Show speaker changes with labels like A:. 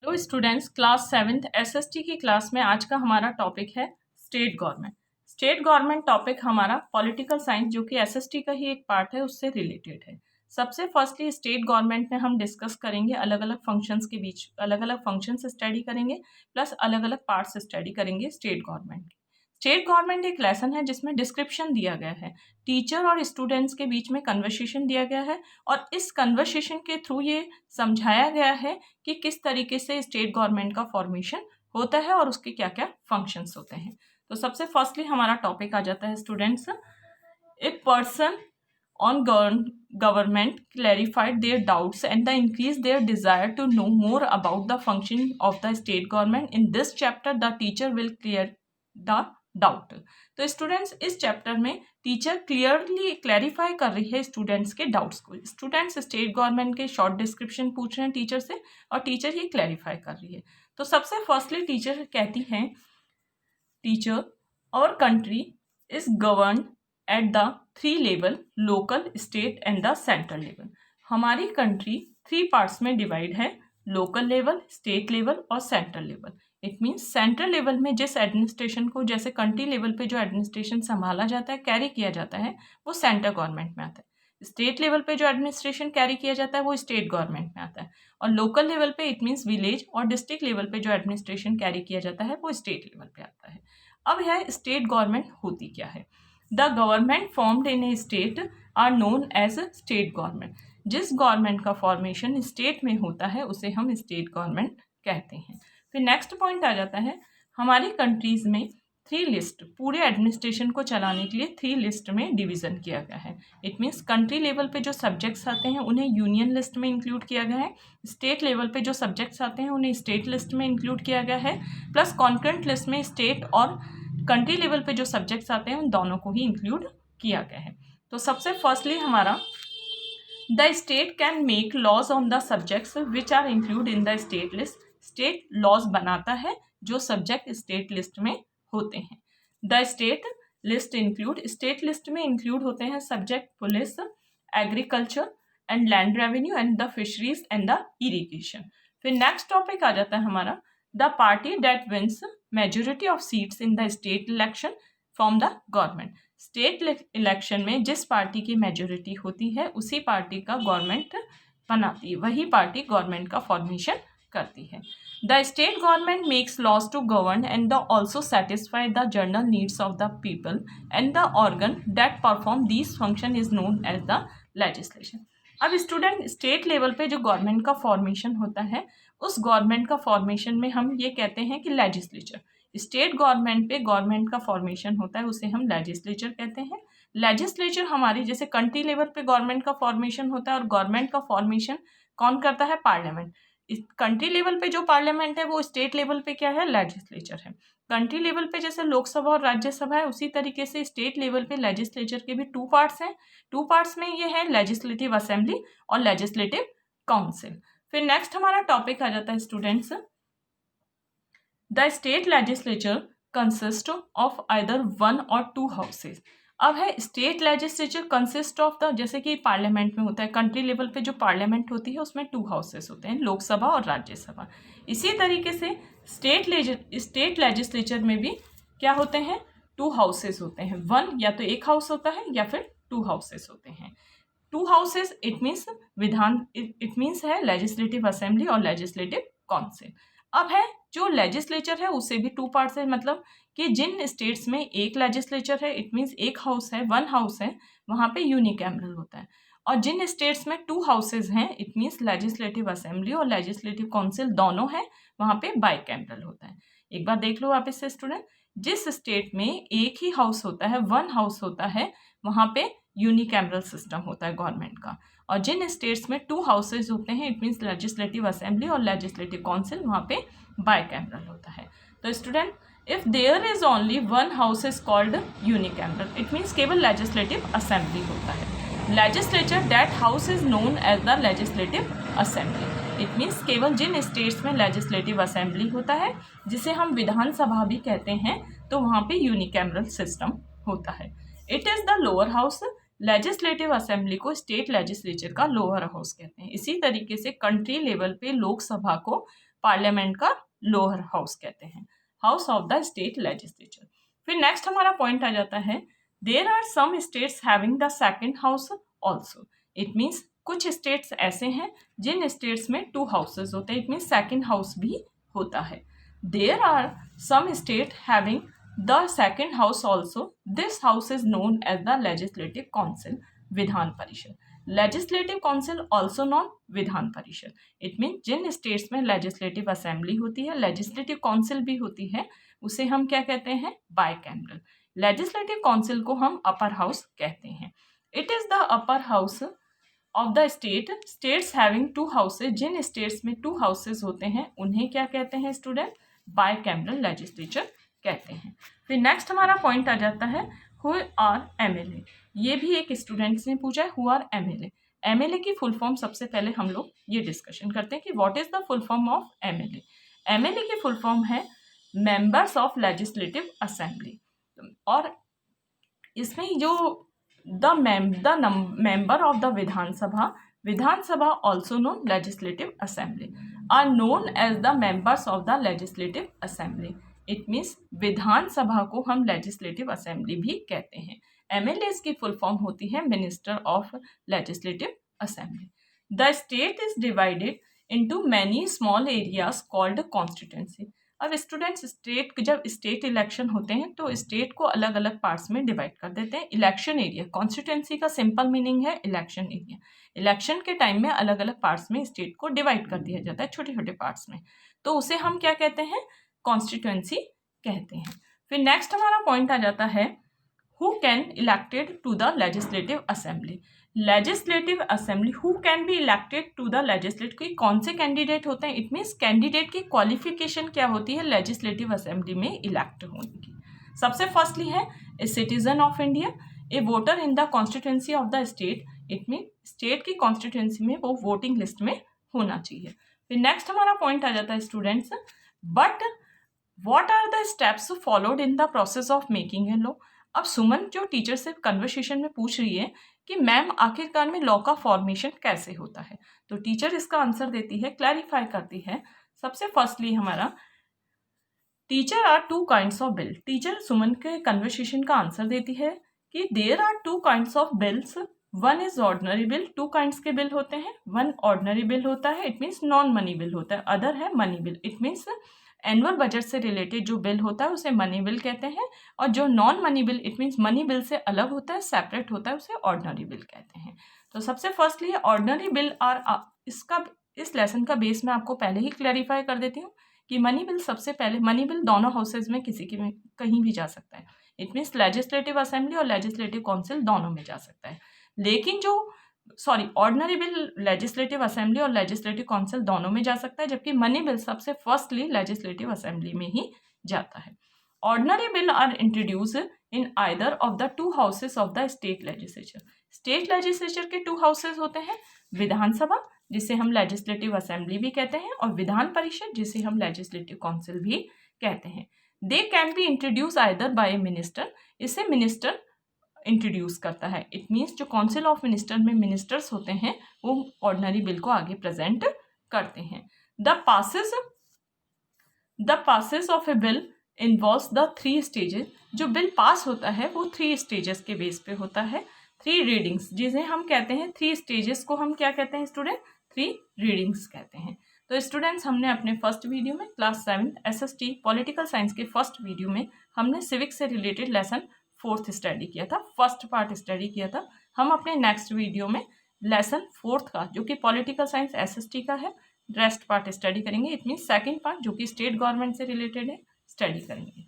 A: तो students class 7th SST की class में आज का हमारा टॉपिक है state government. State government topic हमारा पॉलिटिकल साइंस जो कि एसएसटी का ही एक पार्ट है उससे रिलेटेड है। सबसे फर्स्टली स्टेट गवर्नमेंट में हम डिस्कस करेंगे अलग अलग फंक्शंस के बीच, अलग अलग फंक्शंस स्टडी करेंगे प्लस अलग अलग पार्ट्स स्टडी करेंगे स्टेट गवर्नमेंट। स्टेट गवर्नमेंट एक लेसन है जिसमें डिस्क्रिप्शन दिया गया है, टीचर और स्टूडेंट्स के बीच में कन्वर्सेशन दिया गया है और इस कन्वर्सेशन के थ्रू ये समझाया गया है कि किस तरीके से स्टेट गवर्नमेंट का फॉर्मेशन होता है और उसके क्या क्या फंक्शंस होते हैं। तो सबसे फर्स्टली हमारा टॉपिक आ जाता है students, a person on government clarified their doubts and increased their desire to know more about the function of the state government. In this chapter the teacher will clear the doubt. तो students इस chapter में teacher clearly clarify कर रही है students के doubts को। Students state government के short description पूछ रहे हैं टीचर से और टीचर ये क्लैरिफाई कर रही है। तो सबसे फर्स्टली टीचर कहती हैं, टीचर और country is govern at the 3 level, local, state and the central level. हमारी कंट्री 3 पार्ट्स में डिवाइड है, लोकल लेवल, स्टेट लेवल और central level. It means central level में जिस एडमिनिस्ट्रेशन को, जैसे कंट्री लेवल पे जो एडमिनिस्ट्रेशन संभाला जाता है, कैरी किया जाता है, वो सेंट्रल गवर्नमेंट में आता है। स्टेट लेवल पे जो एडमिनिस्ट्रेशन कैरी किया जाता है वो स्टेट गवर्नमेंट में आता है और लोकल लेवल पे इट मीन्स विलेज और डिस्ट्रिक्ट लेवल पे जो एडमिनिस्ट्रेशन कैरी किया जाता है वो स्टेट लेवल पे आता है। अब है स्टेट गवर्नमेंट होती क्या है। The government formed in a state are known as state government. जिस गवर्नमेंट का फॉर्मेशन स्टेट में होता है उसे हम स्टेट गवर्नमेंट कहते हैं। फिर नेक्स्ट पॉइंट आ जाता है, हमारी कंट्रीज में 3 लिस्ट, पूरे एडमिनिस्ट्रेशन को चलाने के लिए 3 लिस्ट में डिवीज़न किया गया है। इट मीन्स कंट्री लेवल पे जो सब्जेक्ट्स आते हैं उन्हें यूनियन लिस्ट में इंक्लूड किया गया है, स्टेट लेवल पे जो सब्जेक्ट्स आते हैं उन्हें स्टेट लिस्ट में इंक्लूड किया गया है, प्लस कॉन्करेंट लिस्ट में स्टेट और कंट्री लेवल पे जो सब्जेक्ट्स आते हैं उन दोनों को ही इंक्लूड किया गया है। तो सबसे फर्स्टली हमारा, the state can make laws on the subjects which are include in the state list. State laws बनाता है जो सब्जेक्ट स्टेट लिस्ट में होते हैं। The state list include, state list में इंक्लूड होते हैं subject police, agriculture and land revenue and the fisheries and the irrigation. फिर नेक्स्ट टॉपिक आ जाता है हमारा, the party that wins majority of seats in the state election from the government. State election में जिस party की majority होती है उसी पार्टी का गवर्नमेंट बनाती है, वही पार्टी गवर्नमेंट का फॉर्मेशन करती है। The state government makes laws to govern and the also satisfy the general needs of the people and the organ that perform this function is known as the legislation. अब student state level पे जो government का formation होता है उस government का formation में हम ये कहते हैं कि लेजिस्लेचर। स्टेट गवर्नमेंट पे गवर्नमेंट का फॉर्मेशन होता है उसे हम लेजिस्लेचर कहते हैं। लेजिस्लेचर हमारी, जैसे कंट्री लेवल पे गवर्नमेंट का फॉर्मेशन होता है और गवर्नमेंट का फॉर्मेशन कौन करता है, पार्लियामेंट। कंट्री लेवल पे जो पार्लियामेंट है वो स्टेट लेवल पे क्या है, लेजिस्लेचर है। कंट्री लेवल पे जैसे लोकसभा और राज्यसभा है उसी तरीके से स्टेट लेवल पे लेजिस्लेचर के भी 2 पार्ट्स हैं। 2 पार्ट्स में ये है लेजिस्लेटिव असेंबली और लेजिस्लेटिव काउंसिल। फिर नेक्स्ट हमारा टॉपिक आ जाता है students, the state legislature consist of either 1 और 2 हाउसेज। अब है state legislature consist of the, जैसे कि पार्लियामेंट में होता है, कंट्री लेवल पे जो पार्लियामेंट होती है उसमें 2 हाउसेस होते हैं, लोकसभा और राज्यसभा। इसी तरीके से स्टेट लेजिस्लेचर में भी क्या होते हैं, 2 हाउसेस होते हैं। 1 या तो 1 हाउस होता है या फिर 2 हाउसेस होते हैं। 2 हाउसेस इट मीन्स विधान, इट मीन्स है लेजिस्लेटिव असेंबली और लेजिस्लेटिव काउंसिल। अब है जो लेजिस्लेचर है उसे भी 2 पार्ट्स है, मतलब कि जिन स्टेट्स में एक लेजिस्लेचर है इट मीन्स 1 हाउस है, 1 हाउस है, वहाँ पे यूनिकैमरल होता है। और जिन स्टेट्स में 2 हाउसेज हैं इट मीन्स लेजिस्लेटिव असेंबली और लेजिस्लेटिव काउंसिल दोनों हैं, वहाँ पे बाइकैमरल होता है। एक बार देख लो वापस से स्टूडेंट, जिस स्टेट में एक ही हाउस होता है, 1 हाउस होता है, वहाँ पे यूनिकैमरल सिस्टम होता है गवर्नमेंट का। और जिन स्टेट्स में 2 हाउसेज होते हैं इट मीन्स लेजिस्लेटिव असेंबली और लेजिस्लेटिव काउंसिल, वहाँ पे बाइकैमरल होता है। तो student, if there is only 1 house is called unicameral, it means केवल लेजिस्लेटिव असेंबली होता है। Legislature that house is known as the legislative assembly. It means केवल जिन स्टेट्स में लेजिस्लेटिव असेंबली होता है, जिसे हम विधानसभा भी कहते हैं, तो वहाँ पे यूनिकैमरल सिस्टम होता है। It is the lower house. Legislative assembly को स्टेट लेजिस्लेचर का लोअर हाउस कहते हैं। इसी तरीके से कंट्री लेवल पे लोकसभा को पार्लियामेंट का लोअर हाउस कहते हैं, house of the state legislature. फिर नेक्स्ट हमारा पॉइंट आ जाता है there are some states having the second house also. It means कुछ स्टेट्स ऐसे हैं जिन स्टेट्स में 2 हाउसेज होते हैं, इट मीन्स सेकंड हाउस भी होता है। There are some state having the second house also, this house is known as the legislative council, Vidhan Parishad. Legislative council also known Vidhan Parishad. It mean जिन स्टेट्स में लेजिस्लेटिव असेंबली होती है, legislative council भी होती है, उसे हम क्या कहते हैं, बाइकैमरल। लेजिस्लेटिव काउंसिल को हम अपर हाउस कहते हैं। It is the upper house of the state, states having 2 houses, जिन स्टेट्स में 2 हाउसेज होते हैं उन्हें क्या कहते हैं स्टूडेंट, बाइकैमरल लेजिस्लेचर कहते हैं। फिर नेक्स्ट हमारा पॉइंट आ जाता है हु आर एमएलए। ये भी एक स्टूडेंट्स ने पूछा है, हु आर एमएलए। एमएलए की फुल फॉर्म सबसे पहले हम लोग ये डिस्कशन करते हैं कि what is the full form of MLA. MLA की फुल फॉर्म है मेंबर्स ऑफ लेजिस्लेटिव असेंबली, और इसमें जो the member of the Vidhan Sabha, Vidhan Sabha also known legislative assembly, are known as the members of the legislative assembly. It means Vidhan Sabha को हम legislative assembly भी कहते हैं। एमएलए की फुल फॉर्म होती है minister of legislative assembly. The state is divided into many small areas called constituency. अब students state, जब स्टेट इलेक्शन होते हैं तो स्टेट को अलग अलग पार्ट्स में डिवाइड कर देते हैं। इलेक्शन एरिया, कॉन्स्टिट्यूंसी का सिंपल मीनिंग है इलेक्शन एरिया। इलेक्शन के टाइम में अलग अलग पार्ट्स में स्टेट को डिवाइड कर दिया जाता है, छोटे छोटे पार्ट्स में, तो उसे हम क्या कहते हैं, कॉन्स्टिट्यूंसी कहते हैं। फिर नेक्स्ट हमारा पॉइंट आ जाता है who can elected to the legislative assembly. Legislative assembly, who can be elected to the legislative, कौन से कैंडिडेट होते हैं। इट मीन्स कैंडिडेट की क्वालिफिकेशन क्या होती है लेजिस्लेटिव असेंबली में इलेक्ट होने की। सबसे फर्स्टली है a citizen of India, A voter in the constituency of the state. It mean state की कॉन्स्टिट्यूंसी में वो वोटिंग लिस्ट में होना चाहिए। फिर नेक्स्ट हमारा पॉइंट आ जाता है students, but what are the steps followed in the process of making a law. अब सुमन जो टीचर से कन्वर्सेशन में पूछ रही है कि मैम आखिरकार में लॉ का फॉर्मेशन कैसे होता है, तो टीचर इसका आंसर देती है, क्लैरिफाई करती है। सबसे फर्स्टली हमारा teacher are 2 kinds of bill. Teacher Suman के कन्वर्सेशन का आंसर देती है कि there are 2 kinds of bills, one is ordinary bill. 2 kinds के बिल होते हैं, वन ऑर्डिनरी बिल होता है, it means non money bill होता है, अदर है money bill. It means annual budget से रिलेटेड जो बिल होता है उसे मनी बिल कहते हैं, और जो non money bill, it means money bill से अलग होता है, सेपरेट होता है, उसे ऑर्डिनरी बिल कहते हैं। तो सबसे फर्स्टली ऑर्डिनरी बिल आर, इसका इस लेसन का बेस मैं आपको पहले ही क्लैरिफाई कर देती हूँ कि मनी बिल सबसे पहले, मनी बिल दोनों हाउसेज में किसी की में कहीं भी जा सकता है। इट मीन्स लेजिस्लेटिव असेंबली और लेजिस्लेटिव काउंसिल दोनों में जा सकता है, लेकिन जो ऑर्डिनरी बिल लेजिस्लेटिव असेंबली और लेजिस्लेटिव काउंसिल दोनों में जा सकता है, जबकि मनी बिल सबसे फर्स्टली लेजिस्लेटिव असेंबली में ही जाता है। Ordinary bill are introduce in either of the 2 houses of the state legislature. State legislature के 2 हाउसेस होते हैं, विधानसभा जिसे हम लेजिस्लेटिव असेंबली भी कहते हैं, और विधान परिषद जिसे हम लेजिस्लेटिव काउंसिल भी कहते हैं। They can be introduce either bye minister, इसे मिनिस्टर इंट्रोड्यूस करता है। इट मीन्स जो काउंसिल ऑफ मिनिस्टर में मिनिस्टर्स होते हैं वो ऑर्डिनरी बिल को आगे प्रेजेंट करते हैं। The passes of A bill involves the 3 stages. जो बिल पास होता है वो 3 स्टेजेस के बेस पे होता है, 3 रीडिंग्स जिसे हम कहते हैं, 3 स्टेजेस को हम क्या कहते हैं स्टूडेंट, 3 रीडिंग्स कहते हैं। तो स्टूडेंट्स हमने अपने फर्स्ट वीडियो में क्लास 7 SST पॉलिटिकल साइंस के फर्स्ट वीडियो में हमने सिविक्स से रिलेटेड लेसन 4th स्टडी किया था, फर्स्ट पार्ट स्टडी किया था। हम अपने नेक्स्ट वीडियो में लेसन 4th का, जो कि पॉलिटिकल साइंस SST का है, रेस्ट पार्ट स्टडी करेंगे। इट मीन्स सेकंड पार्ट जो कि स्टेट गवर्नमेंट से रिलेटेड है, स्टडी करेंगे।